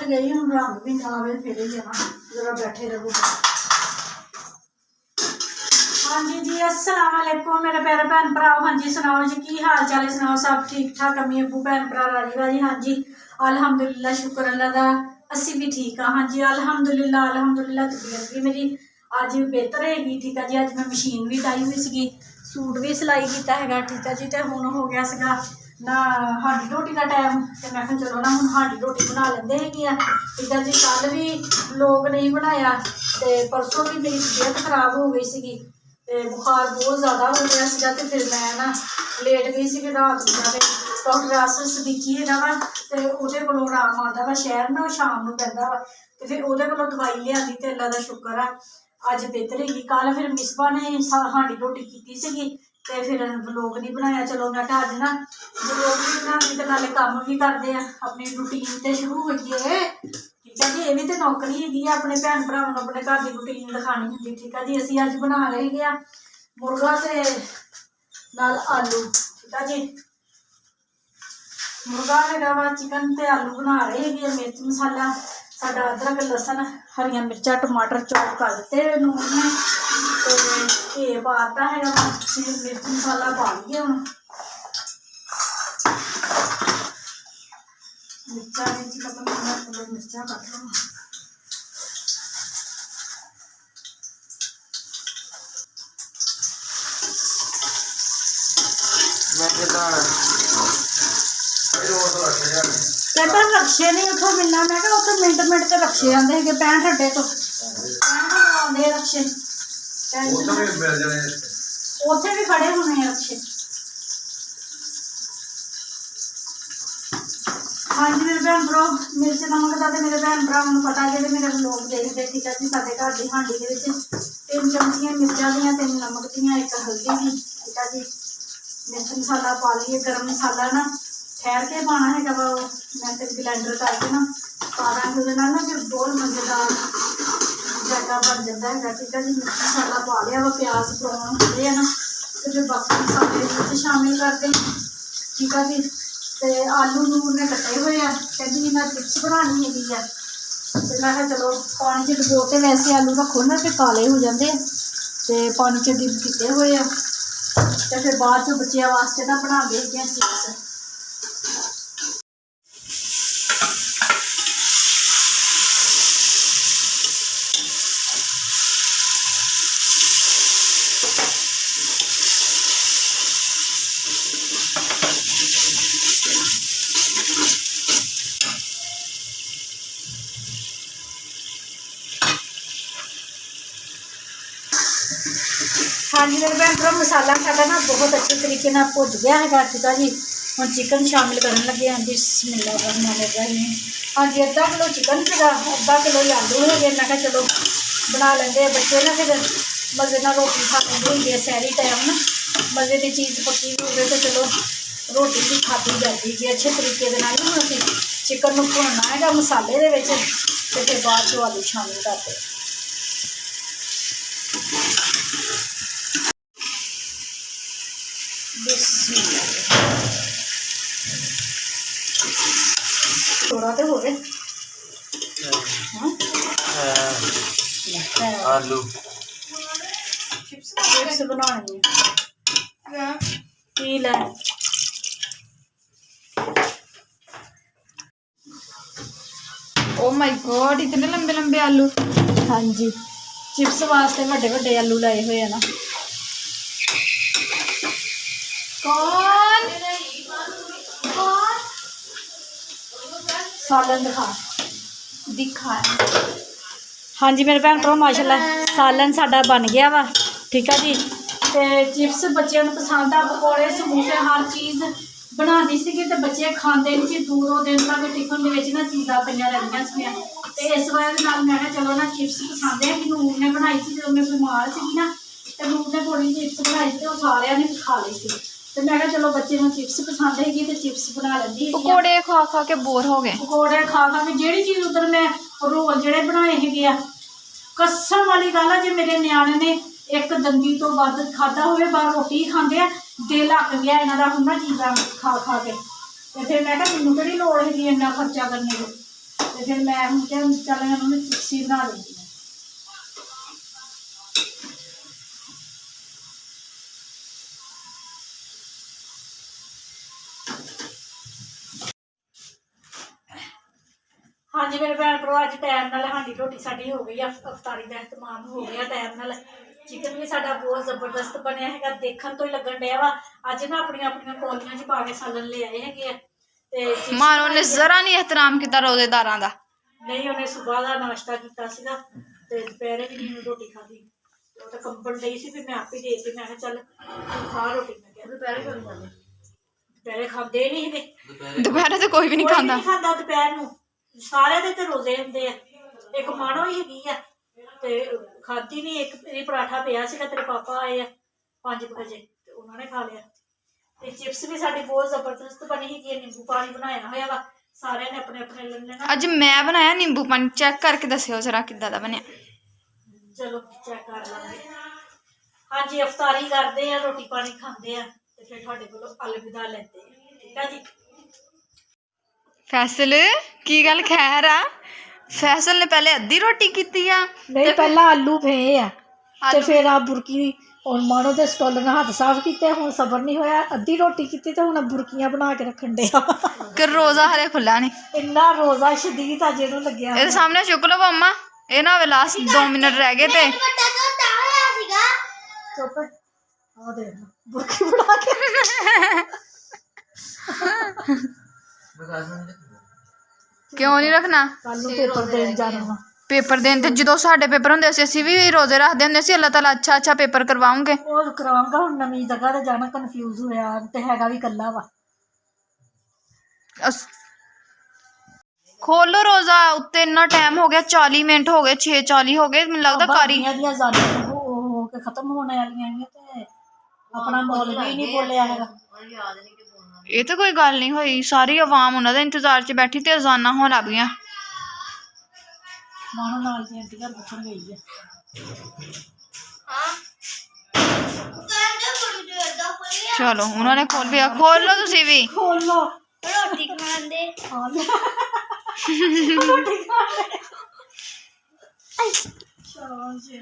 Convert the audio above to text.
गई हूँ रंग भी ना आवे फिर ही जाना जरा बैठे रहो। हाँ जी जी अस्सलाम वालेकुम मेरे प्यारे भैन भराओ। हाँ जी सुनाओ जी की हाल चाल है, सुनाओ सब ठीक ठाक अम्मी अबू भैन भरा राजी बाजी। हाँ जी अल्हम्दुलिल्लाह शुक्र अल्लाह दा असी भी ठीक हाँ। हाँ जी अल्हम्दुलिल्लाह तबीयत भी मेरी अज बेहतर हैगी। ठीक है जी अज मैं मशीन भी लाई हुई सी, सूट भी सिलाई किया है। ठीक है जी तो हुण हो गया सीगा ना हांडी रोटी का टाइम, तो मैं कहा चलो ना हुण हांडी रोटी बना लेंदे हैगे। ठीक है जी कल भी लोग नहीं बनाया, तो परसों भी मेरी तबीयत खराब हो गई सी, बुखार बहुत ज़्यादा हो गया सीगा, तो फिर मैं ना लेट गई सी रात को जाके डॉक्टर आस सदीकी है वा, तो वो को आराम आता वा शहर ना शाम को पैदा वा, तो फिर वो दवाई लिया, तो अल्लाह का शुक्र है अज बेहतर हैगी। कल फिर मिसबा ने हांडी रोटी की सी, तो फिर व्लॉग नहीं बनाया। चलो मैं अज ना व्लॉग भी बनाऊंगी तो नाले काम भी करते हैं, अपनी रूटीन तो शुरू हो गई। ठीक है जी ये भी तो नौकरी हैगी अपने भैन भरावां नूं अपने घर की रूटीन दिखानी होंगी। ठीक है जी असीं अज बना रहे हैं मुर्गा ते नाल आलू। ठीक है जी मुर्गा हैगा वा चिकन ते आलू बना रहे हैं। मिर्च मसाला साडा अदरक लसन हरियां मिर्चा टमाटर चॉप कर दिते नून ने, तो घी पाता है मिर्च मसाला पा लिए हम मिर्चा मिर्च खत्म होना चलो मिर्चा कट लो। कहता रक्शे नहीं उतो मिलना, मैं क्या उतो मिनट मिनट से रक्शे आते हैं 65 अड्डे तो 65 आते रक्शे उथे भी खड़े होने हैं रक्शे। हाँ जी मेरे भैन भरा मिर्च नमक का तो मेरे भैन भरावां नूं पता जो मेरे लोग देखते। ठीक है जी साडे घर की हांडी के 3 चमचियां मिर्चा दियां 3 नमक दियां 1 हल्दी दी। ठीक है जी मिर्च मसाला पा लिए, गर्म मसाला ना ठहर के पाना है जब मैं फिर ब्लेंडर करके ना पा देंगे वो ना फिर बहुत मज़ेदार जायका बन जाता है। ठीक है जी मिर्च मसाला पा लिया वो प्याज ब्राउन होते हैं ना, तो फिर बाकी मसाले शामिल करते हैं। ठीक है जी तो आलू नूर ने कटे हुए हैं, कहती मैं चिप्स बनानी हैगी है, तो मैं कहा चलो पानी च डुबो के वैसे आलू रखो ना तो काले हो जाते हैं, तो पानी च डिप किए हुए हैं, तो फिर बाद चो बच्चों वास्ते ना बना के चिप्स। हाँ जी मेरे भैन भरा मसाला साडा ना बहुत अच्छे तरीके ना भुज गया है। ठीक है जी हम चिकन शामिल करन लगे हैं। बिस्मिल्लाह रहमान रहीम। हाँ जी अद्धा किलो चिकन है, अद्धा किलो आलू है। मैं कहा चलो बना लेंगे बच्चे ना फिर मज़े ना रोटी खा लेंगे होंगे सहरी टाइम ना मज़े की चीज़ पक्की भी हो तो चलो रोटी भी खाधी जाती है अच्छे तरीके के नाल। हम असीं चिकन नूं भुनना है मसाले दे विच ते फिर बाद चों आलू शामिल करते। थोड़ा तो हो गए आलू चिप्स बनाने पी लै। ओ माय गॉड इतने लंबे लंबे आलू। हाँ जी चिप्स वास्ते बड़े बड़े आलू लाए हुए हैं ना। कौन कौन सालन दिखा हाँ जी मेरे भैन भरा माशाल्लाह सालन साडा बन गया वा। ठीक है जी तो चिप्स बच्चों को पसंद आ, पकौड़े समोसे हर चीज़ बना दी सी, तो बच्चे खाते नहीं सी, दूरों दिन तक टिफिन के ना चीज़ा पे रही सी, तो इस वजह मैं चलो ना चिप्स पसंद है कि नूर ने बनाई थी जो मैं बीमार सी ना, तो नूर ने थोड़ी चिप्स बनाई थी तो सारे ने खा ली थी, तो मैं चलो बच्चे में चिप्स पसंद हैगी तो चिप्स बना लेंदी। पकौड़े खा खा के बोर हो गए। पकौड़े खा खा के जी चीज़ उधर मैं रोल जोड़े बनाए है कसम वाली गल है, जो मेरे न्याणे ने एक दंदी तो वध खादा हुए बाहर रोटी खाते हैं दिल अक गया इन्हों का चीज़ा खा खा के, तो फिर मैं मैनू कि लोड़ हैगी इन्ना खर्चा करने की, ਤੇ ਫਿਰ ਮੈਂ ਹੁਣ ਕਿਹਾ ਚੱਲ ਇਹਨਾਂ ਨੂੰ ਚਿਪਸੀ ਬਣਾ ਦਿੰਦੀ ਹਾਂ। ਹਾਂਜੀ ਮੇਰੇ ਭੈਣ ਭਰਾ ਅੱਜ ਟਾਈਮ ਨਾਲ ਸਾਡੀ ਰੋਟੀ ਸਾਡੀ ਹੋ ਗਈ ਆ, ਅਫਤਾਰੀ ਦਾ ਇਤਮਾਮ ਹੋ ਗਿਆ ਟਾਈਮ ਨਾਲ। ਚਿਕਨ ਵੀ ਸਾਡਾ ਬਹੁਤ ਜ਼ਬਰਦਸਤ ਬਣਿਆ ਹੈਗਾ, ਦੇਖਣ ਤੋਂ ਹੀ ਲੱਗਣ ਡਿਆ ਵਾ। ਅੱਜ ਨਾ ਆਪਣੀਆਂ ਕੌਲੀਆਂ 'ਚ ਪਾ ਕੇ ਸਾਲਣ ਲੈ ਆਏ ਹੈਗੇ ਆ। ਤੇ chips ਮਾਨੋ ਨੇ ਬਣਾਈ ਆ। ਜ਼ਰਾ ਨਹੀਂ ਇਹਤਰਾਮ ਕੀਤਾ ਰੋਜ਼ੇਦਾਰਾਂ ਦਾ। ਨਹੀਂ ਉਹਨੇ ਸੁਬਾਹ ਦਾ ਨਾਸ਼ਤਾ ਕੀਤਾ ਸੀਗਾ ਤੇ ਦੁਪਹਿਰੇ ਵੀ ਨਹੀਂ ਰੋਟੀ ਖਾਧੀ। ਉਹ ਤਾਂ ਕੰਬਲ ਡਈ ਸੀ, ਫਿਰ ਮੈਂ ਆਪੇ ਦੇ ਦਿੱਤੀ। ਮੈਂ ਕਿਹਾ ਚੱਲ ਤੂੰ ਖਾ ਰੋਟੀ। ਮੈਂ ਕਿਹਾ ਦੁਪਹਿਰੇ ਕਿਉਂ ਨਹੀਂ ਖਾਂਦੇ? ਦੁਪਹਿਰੇ ਖਾਂਦੇ ਨਹੀਂ ਹੈਗੇ। ਦੁਪਹਿਰੇ ਤੇ ਕੋਈ ਵੀ ਨਹੀਂ ਖਾਂਦਾ। ਨਹੀਂ ਖਾਂਦਾ ਦੁਪਹਿਰ ਨੂੰ, ਸਾਰਿਆਂ ਦੇ ਤੇ ਰੋਜ਼ੇ ਹੁੰਦੇ ਆ। ਇੱਕ ਮਾਣੋ ਹੀ ਹੈਗੀ ਆ ਤੇ ਖਾਧੀ ਨਹੀਂ। ਇੱਕ ਇਹ ਪਰਾਠਾ ਪਿਆ ਸੀਗਾ, ਤੇਰੇ ਪਾਪਾ ਆਏ ਆ 5 ਵਜੇ ਤੇ ਉਹਨਾਂ ਨੇ ਖਾ ਲਿਆ। ਤੇ ਚਿਪਸ ਵੀ ਸਾਡੀ ਬਹੁਤ ਜ਼ਬਰਦਸਤ ਬਣੀ ਹੈਗੀ। ਨਿੰਬੂ ਪਾਣੀ ਬਣਾਇਆ ਹੋਇਆ ਵਾ, ਸਾਰਿਆਂ ਨੇ ਆਪਣੇ ਆਪਣੇ ਲੈ ਲੈਣਾ। ਅੱਜ ਮੈਂ ਬਣਾਇਆ ਨਿੰਬੂ ਪਾਣੀ, ਚੈੱਕ ਕਰਕੇ ਦੱਸਿਓ ਜ਼ਰਾ ਕਿੱਦਾਂ ਦਾ ਬਣਿਆ। ਚਲੋ ਚੈੱਕ ਕਰ ਲਾਂਗੇ। ਹਾਂਜੀ ਅਫਤਾਰੀ ਕਰਦੇ ਆ, ਰੋਟੀ ਪਾਣੀ ਖਾਂਦੇ ਆ ਤੇ ਫਿਰ ਤੁਹਾਡੇ ਕੋਲੋਂ ਅਲਵਿਦਾ ਲੈਂਦੇ ਆ। ਠੀਕ ਆ ਜੀ। ਫੈਸਲ ਕੀ ਗੱਲ ਖੈਰ ਆ? ਫੈਸਲ ਨੇ ਪਹਿਲੇ ਅੱਧੀ ਰੋਟੀ ਕੀਤੀ ਆ। ਨਹੀਂ ਪਹਿਲਾਂ ਆਲੂ ਪਏ ਆ ਤੇ ਫਿਰ ਆ ਬੁਰਕੀ ਹੁਣ ਮਾਣੋ ਦੇ ਸਟੋਲਰ ਨਾਲ ਹੱਥ ਸਾਫ਼ ਕੀਤੇ। ਹੁਣ ਸਬਰ ਨਹੀਂ ਹੋਇਆ, ਅੱਧੀ ਰੋਟੀ ਕੀਤੀ ਤੇ ਹੁਣ ਬੁਰਕੀਆਂ ਬਣਾ ਕੇ ਰੱਖਣ ਡਿਆ। ਕਿ ਰੋਜ਼ਾ ਹਲੇ ਖੁੱਲਾ ਨਹੀਂ। ਇੰਨਾ ਰੋਜ਼ਾ ਸ਼ਦੀਦ ਆ ਜਿਹਨੂੰ ਲੱਗਿਆ। ਇਹਦੇ ਸਾਹਮਣੇ ਚੁੱਕ ਲਓ ਮੰਮਾ, ਇਹ ਨਾ ਹੋਵੇ ਲਾਸਟ 2 ਮਿੰਟ ਰਹਿ ਗਏ ਤੇ ਚੁੱਪ ਆ ਦੇਖ ਬੁਰਕੀ ਬਣਾ ਕੇ। ਕਿਉਂ ਨਹੀਂ ਰੱਖਣਾ? ਕੱਲ ਨੂੰ ਪੇਪਰ ਦੇਣ ਜਾਣਾ ਵਾ। ਪੇਪਰ ਦੇਣ ਤੇ ਜਦੋਂ ਸਾਡੇ ਪੇਪਰ ਹੁੰਦੇ ਸੀ ਅਸੀਂ ਵੀ ਰੋਜ਼ੇ ਰੱਖਦੇ ਹੁੰਦੇ ਸੀ। ਅੱਲਾਹ ਤਾਲਾ ਅੱਛਾ ਪੇਪਰ ਕਰਵਾਉਂਗੇ। ਉਹ ਕਰਾਉਂਗਾ। ਹੁਣ ਨਵੀਂ ਜਗ੍ਹਾ ਤੇ ਜਾਣਾ, ਕਨਫਿਊਜ਼ ਹੋਇਆ ਤੇ ਹੈਗਾ ਵੀ ਇਕੱਲਾ ਵਾ। ਖੋਲੋ ਰੋਜ਼ਾ ਉੱਤੇ। ਇੰਨਾ ਟਾਈਮ ਹੋ ਗਿਆ, 40 ਮਿੰਟ ਹੋ ਗਏ, 6:40 ਹੋ ਗਏ। ਮੈਨੂੰ ਲੱਗਦਾ ਕਾਰੀ ਦੀਆਂ ਜ਼ਾਨਾਂ ਹੋ ਕੇ ਖਤਮ ਹੋਣ ਵਾਲੀਆਂ ਹੈਗੀਆਂ ਤੇ ਆਪਣਾ ਮੌਲ ਵੀ ਨਹੀਂ ਬੋਲਿਆ ਹੈਗਾ। ਇਹ ਤਾਂ ਕੋਈ ਗੱਲ ਨਹੀਂ ਹੋਈ। ਸਾਰੀ ਆਵਾਮ ਉਹਨਾਂ ਦੇ ਇੰਤਜ਼ਾਰ 'ਚ ਬੈਠੀ ਤੇ ਅਜ਼ਾਨਾਂ ਹੋਣ ਲੱਗ ਗਈਆਂ। ਮਾਣੋ ਨਾਲ ਦੀ ਆਂਟੀ ਘਰ ਪੁੱਛਣ ਗਈ ਆ। ਚਲੋ ਉਹਨਾਂ ਨੇ ਖੋਲ ਲਿਆ, ਖੋਲ ਲਓ ਤੁਸੀਂ ਵੀ। ਖੋਲ ਲੋ। ਰੋਟੀ ਖਾਣ ਦੇ। ਰੋਟੀ ਖਾਣ ਦੇ। ਚਲੋ ਜੀ।